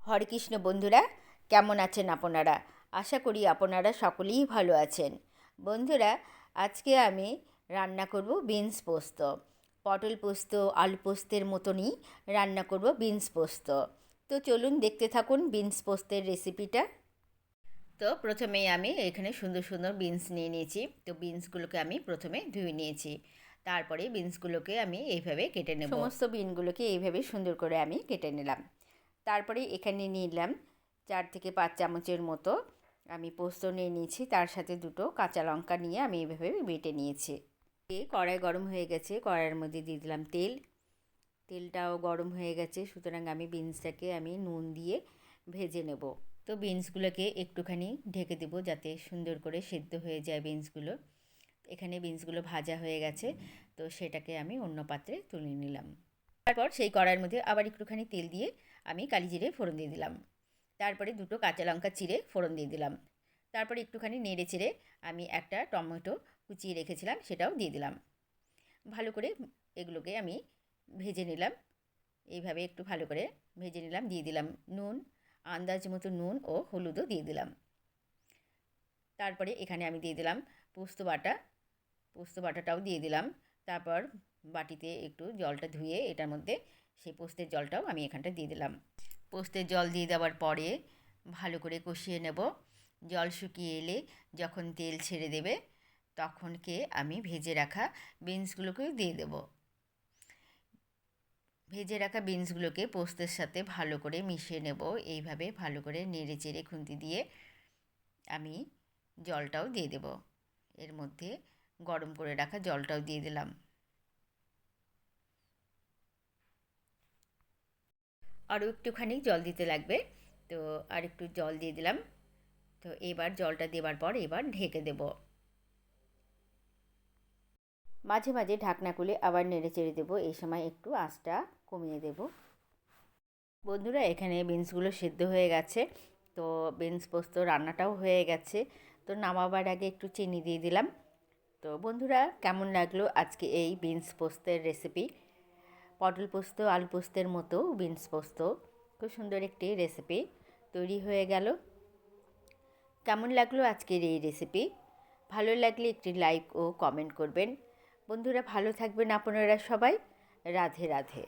হরে কৃষ্ণ বন্ধুরা, কেমন আছেন আপনারা? আশা করি আপনারা সকলেই ভালো আছেন। বন্ধুরা, আজকে আমি রান্না করব বিনস পোস্ত। পটল পোস্ত, আলু পোস্তের মতনই রান্না করব বিনস পোস্ত। তো চলুন দেখতে থাকুন বিনস পোস্তের রেসিপিটা। তো প্রথমেই আমি এখানে সুন্দর সুন্দর বিনস নিয়ে নিয়েছি। তো বিনসগুলোকে আমি প্রথমে ধুয়ে নিয়েছি। তারপরে বিনসগুলোকে আমি এইভাবে কেটে নেব। সমস্ত বিনগুলোকে এইভাবে সুন্দর করে আমি কেটে নিলাম। তারপরে এখানে নিলাম 4 থেকে 5 চামচের মতো আমি পোস্ত নিয়ে নিয়েছি। তার সাথে 2টো কাঁচা লঙ্কা নিয়ে আমি এভাবে বেটে নিয়েছি। কড়াই গরম হয়ে গেছে, কড়াইয়ের মধ্যে দিয়ে দিলাম তেল। তেলটাও গরম হয়ে গেছে, সুতরাং আমি বিনসটাকে নুন দিয়ে ভেজে নেব। তো বিনসগুলোকে একটুখানি ঢেকে দেবো যাতে সুন্দর করে সেদ্ধ হয়ে যায় বিনসগুলো। এখানে বিনসগুলো ভাজা হয়ে গেছে, তো সেটাকে আমি অন্য পাত্রে তুলে নিলাম। তারপর সেই কড়াইয়ের মধ্যে আবার একটুখানি তেল দিয়ে আমি কালি জিরে ফোড়ন দিয়ে দিলাম। তারপরে 2টো কাঁচা লঙ্কা চিড়ে ফোড়ন দিয়ে দিলাম। তারপরে একটুখানি নেড়ে চেড়ে আমি একটা টমেটো কুচিয়ে রেখেছিলাম, সেটাও দিয়ে দিলাম। ভালো করে এগুলোকে আমি ভেজে নিলাম। এইভাবে একটু ভালো করে ভেজে নিলাম। দিয়ে দিলাম নুন, আন্দাজ মতো নুন ও হলুদও দিয়ে দিলাম। তারপরে এখানে আমি দিয়ে দিলাম পোস্ত বাটাটাও দিয়ে দিলাম। তারপর বাটিতে একটু জলটা ধুয়ে এটার মধ্যে সেই পোস্তের জলটাও আমি এখানটা দিয়ে দিলাম। পোস্তের জল দিয়ে দেওয়ার পরে ভালো করে কষিয়ে নেব। জল শুকিয়ে এলে যখন তেল ছেড়ে দেবে তখনকে আমি ভেজে রাখা বিনসগুলোকেও দিয়ে দেব। ভেজে রাখা বিনসগুলোকে পোস্তের সাথে ভালো করে মিশিয়ে নেব। এইভাবে ভালো করে নেড়ে চেড়ে খুন্তি দিয়ে আমি জলটাও দিয়ে দেব। এর মধ্যে গরম করে রাখা জলটাও দিয়ে দিলাম। আরও একটুখানি জল দিতে লাগবে, তো আর একটু জল দিয়ে দিলাম। তো এবার জলটা দেওয়ার পর এবার ঢেকে দেব। মাঝে মাঝে ঢাকনা খুলে আবার নেড়ে চেড়ে দেবো। এই সময় একটু আঁচটা কমিয়ে দেব। বন্ধুরা, এখানে বিনসগুলো সেদ্ধ হয়ে গেছে, তো বিনস পোস্ত রান্নাটাও হয়ে গেছে। তো নামাবার আগে একটু চিনি দিয়ে দিলাম। তো বন্ধুরা, কেমন লাগলো আজকে এই বিনস পোস্তের রেসিপি? পটল পোস্ত, আলু পোস্তের মতো বিনস পোস্ত, খুব সুন্দর একটি রেসিপি তৈরি হয়ে গেল। কেমন লাগলো আজকের এই রেসিপি? ভালো লাগলে একটি লাইক ও কমেন্ট করবেন। বন্ধুরা, ভালো থাকবেন আপনারা সবাই। রাধে রাধে।